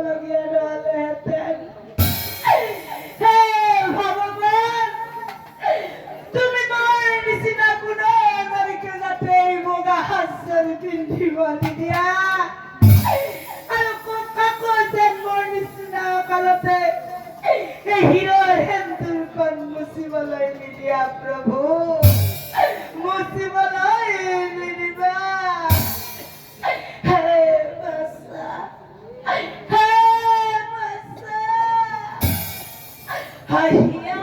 লাগিয়ে ডালেতেন। হে ভগবান, তুমি মায়ের নিচিনা কোনো নারীকে যাতে এই বগা হাস্যৰ পিন্ধি বলি দিয়া আৰু কাকো যেন মোৰ নিচিনা কালতে এই হিৰৰ সেন্দুৰ কণ মুচিবলৈ নিদিয়া প্ৰভু, মুচিবলৈ নিদিবা। হে বাছা, হে বাছা, হাহিয়া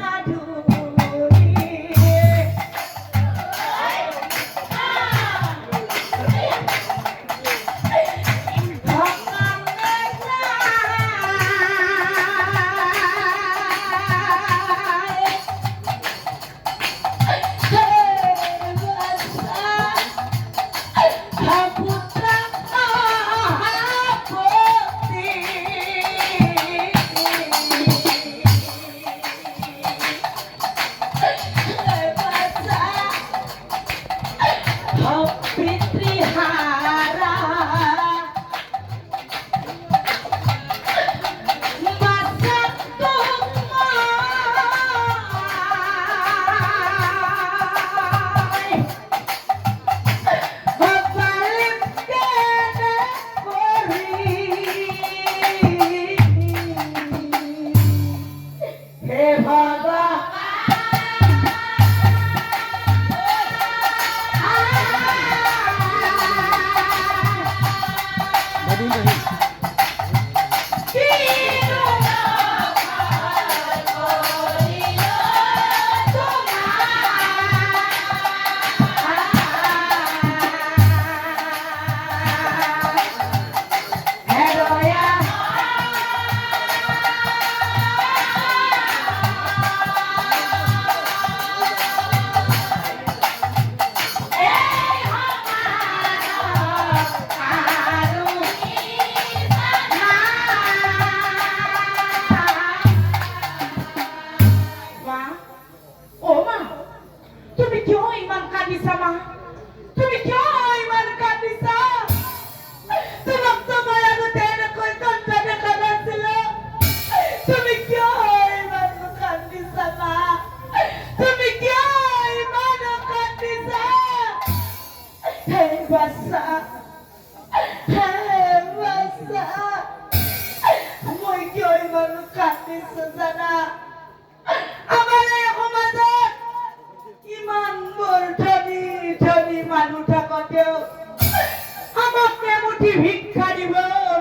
ভিক্ষা দিব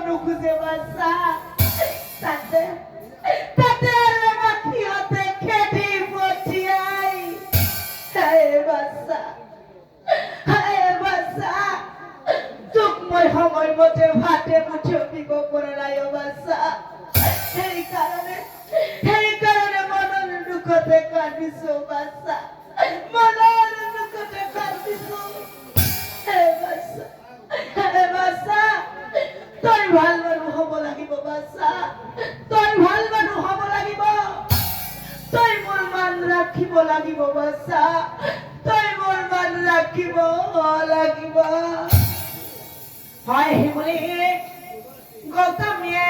নুখুজে বাচ্চা তাতে তাতে আমার সিহঁতে খেদি পঠিয়াই। বাচ্চা তোক মই সময়মতে ভাতে মুঠিও দিব পৰা নাই বাচ্চা। সেইকাৰণে মনৰ দুখতে কান্দিছো বাচ্চা, মনৰ দুখতে কান্দিছো। তই ভাল মানুহ হব লাগিব বাচ্চা, তই ভাল মানুহ হব লাগিব, তই মোৰ মান ৰাখিব লাগিব বাচ্চা, তই মোৰ মান ৰাখিব লাগিব। হয় বুলি গৌতমীয়ে